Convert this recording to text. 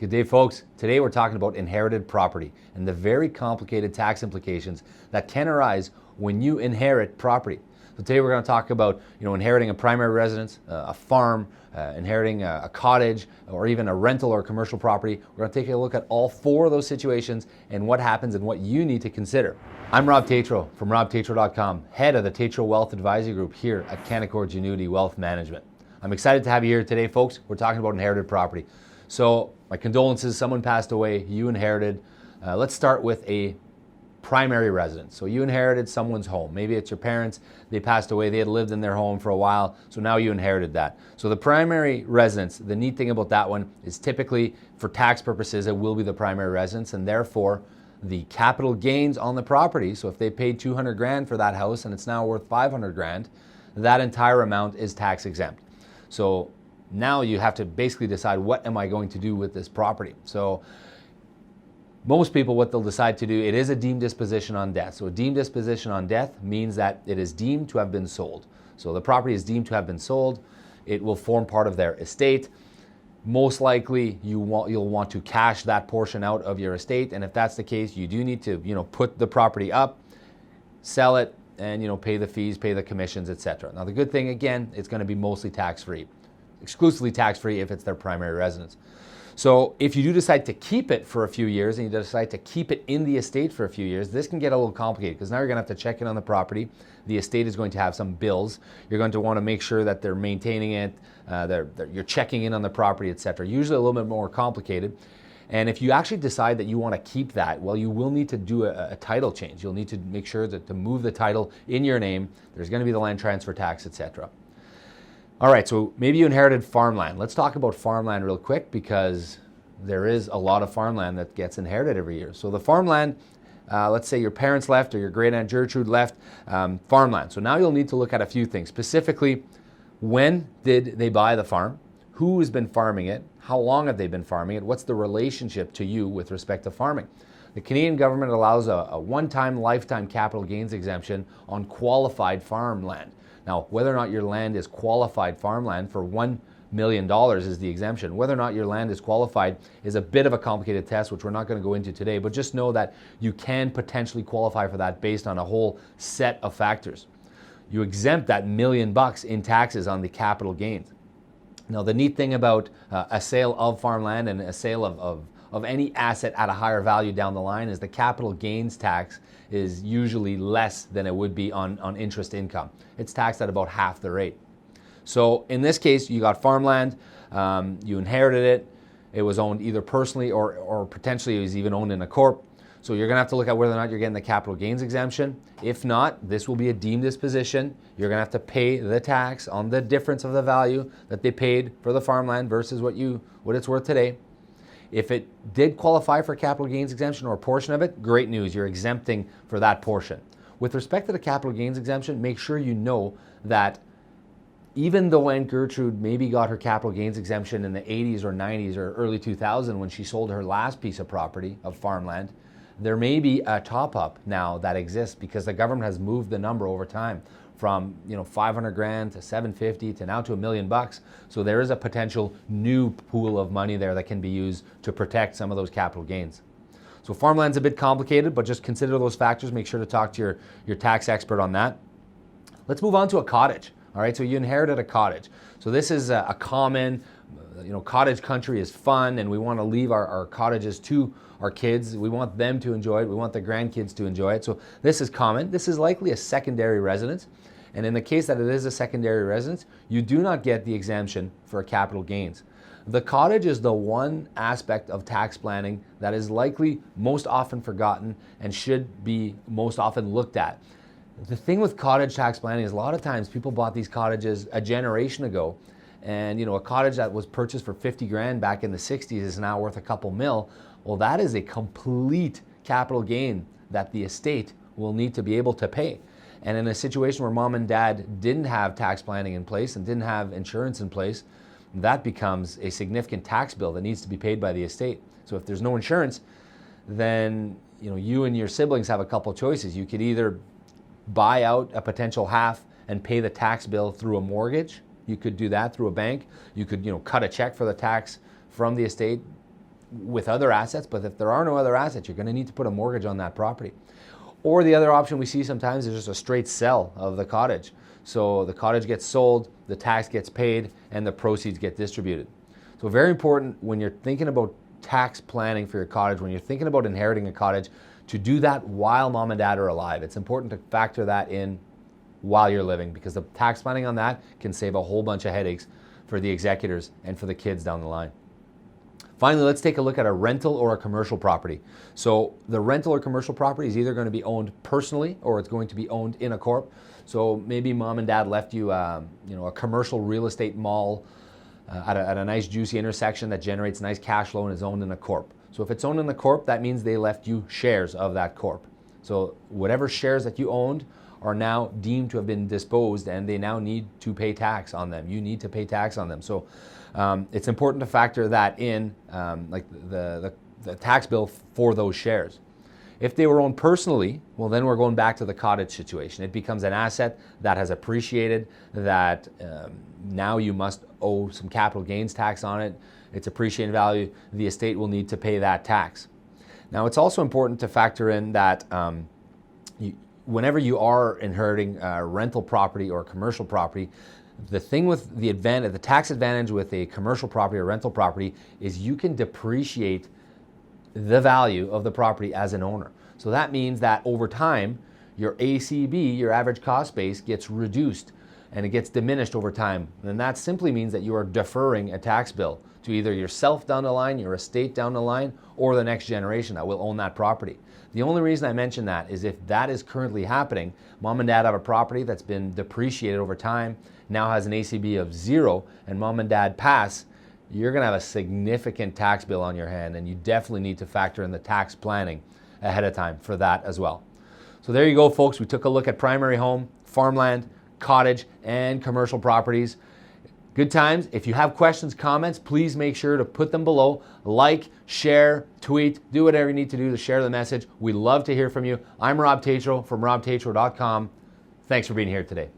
Good day, folks. Today we're talking about inherited property and the very complicated tax implications that can arise when you inherit property. So today we're going to talk about inheriting a primary residence, a farm, inheriting a cottage, or even a rental or commercial property. We're going to take a look at all four of those situations and what happens and what you need to consider. I'm Rob Tatro from robtatro.com, head of the Tatro Wealth Advisory Group here at Canaccord Genuity Wealth Management. I'm excited to have you here today, folks. We're talking about inherited property. So my condolences, someone passed away, you inherited. Let's start with a primary residence. So you inherited someone's home. Maybe it's your parents, they passed away, they had lived in their home for a while, so now you inherited that. So the primary residence, the neat thing about that one is typically for tax purposes, it will be the primary residence, and therefore the capital gains on the property, so if they paid 200 grand for that house and it's now worth 500 grand, that entire amount is tax exempt. So now you have to basically decide, what am I going to do with this property? So most people, what they'll decide to do, it is a deemed disposition on death. So a deemed disposition on death means that it is deemed to have been sold. So the property is deemed to have been sold. It will form part of their estate. Most likely you'll want to cash that portion out of your estate. And if that's the case, you do need to put the property up, sell it, and pay the fees, pay the commissions, etc. Now the good thing, again, it's going to be mostly tax-free. Exclusively tax-free if it's their primary residence. So if you do decide to keep it for a few years and you decide to keep it in the estate for a few years, this can get a little complicated because now you're going to have to check in on the property. The estate is going to have some bills. You're going to want to make sure that they're maintaining it, you're checking in on the property, etc. Usually a little bit more complicated. And if you actually decide that you want to keep that, well, you will need to do a title change. You'll need to make sure that to move the title in your name. There's going to be the land transfer tax, etc. All right, so maybe you inherited farmland. Let's talk about farmland real quick because there is a lot of farmland that gets inherited every year. So the farmland, let's say your parents left or your great aunt Gertrude left, farmland. So now you'll need to look at a few things. Specifically, when did they buy the farm? Who has been farming it? How long have they been farming it? What's the relationship to you with respect to farming? The Canadian government allows a one-time lifetime capital gains exemption on qualified farmland. Now, whether or not your land is qualified farmland for $1 million is the exemption. Whether or not your land is qualified is a bit of a complicated test, which we're not going to go into today, but just know that you can potentially qualify for that based on a whole set of factors. You exempt that $1 million in taxes on the capital gains. Now, the neat thing about a sale of farmland and a sale of any asset at a higher value down the line is the capital gains tax is usually less than it would be on interest income. It's taxed at about half the rate. So in this case, you got farmland, you inherited it, it was owned either personally or potentially it was even owned in a corp. So you're gonna have to look at whether or not you're getting the capital gains exemption. If not, this will be a deemed disposition. You're gonna have to pay the tax on the difference of the value that they paid for the farmland versus what it's worth today. If it did qualify for capital gains exemption or a portion of it, great news, you're exempting for that portion. With respect to the capital gains exemption, make sure you know that even though Aunt Gertrude maybe got her capital gains exemption in the 80s or 90s or early 2000 when she sold her last piece of property of farmland, there may be a top-up now that exists because the government has moved the number over time from 500 grand to 750 to now to $1 million. So there is a potential new pool of money there that can be used to protect some of those capital gains. So farmland's a bit complicated, but just consider those factors. Make sure to talk to your tax expert on that. Let's move on to a cottage. All right, so you inherited a cottage. So this is a common, cottage country is fun, and we want to leave our cottages to our kids. We want them to enjoy it. We want the grandkids to enjoy it. So this is common. This is likely a secondary residence. And in the case that it is a secondary residence, you do not get the exemption for capital gains. The cottage is the one aspect of tax planning that is likely most often forgotten and should be most often looked at. The thing with cottage tax planning is a lot of times people bought these cottages a generation ago, and a cottage that was purchased for 50 grand back in the 60s is now worth a couple mil. Well, that is a complete capital gain that the estate will need to be able to pay. And in a situation where mom and dad didn't have tax planning in place and didn't have insurance in place, that becomes a significant tax bill that needs to be paid by the estate. So if there's no insurance, then you and your siblings have a couple choices. You could either buy out a potential half and pay the tax bill through a mortgage. You could do that through a bank. You could cut a check for the tax from the estate with other assets, but if there are no other assets, you're going to need to put a mortgage on that property. Or the other option we see sometimes is just a straight sell of the cottage. So the cottage gets sold, the tax gets paid, and the proceeds get distributed. So very important when you're thinking about tax planning for your cottage, when you're thinking about inheriting a cottage, to do that while mom and dad are alive. It's important to factor that in while you're living, because the tax planning on that can save a whole bunch of headaches for the executors and for the kids down the line. Finally, let's take a look at a rental or a commercial property. So the rental or commercial property is either going to be owned personally or it's going to be owned in a corp. So maybe mom and dad left you, a commercial real estate mall at a nice juicy intersection that generates nice cash flow and is owned in a corp. So if it's owned in the corp, that means they left you shares of that corp. So whatever shares that you owned are now deemed to have been disposed, and they now need to pay tax on them. You need to pay tax on them. So it's important to factor that in, like the tax bill for those shares. If they were owned personally, well, then we're going back to the cottage situation. It becomes an asset that has appreciated, that now you must owe some capital gains tax on it. It's appreciated value. The estate will need to pay that tax. Now, it's also important to factor in that whenever you are inheriting a rental property or a commercial property, the thing with the tax advantage with a commercial property or rental property is you can depreciate the value of the property as an owner. So that means that over time, your ACB, your average cost base, gets reduced and it gets diminished over time. And that simply means that you are deferring a tax bill to either yourself down the line, your estate down the line, or the next generation that will own that property. The only reason I mention that is if that is currently happening, mom and dad have a property that's been depreciated over time, now has an ACB of 0, and mom and dad pass, you're going to have a significant tax bill on your hand, and you definitely need to factor in the tax planning ahead of time for that as well. So there you go, folks. We took a look at primary home, farmland, cottage, and commercial properties. Good times. If you have questions, comments, please make sure to put them below. Like, share, tweet, do whatever you need to do to share the message. We love to hear from you. I'm Rob Tatro from robtatro.com. Thanks for being here today.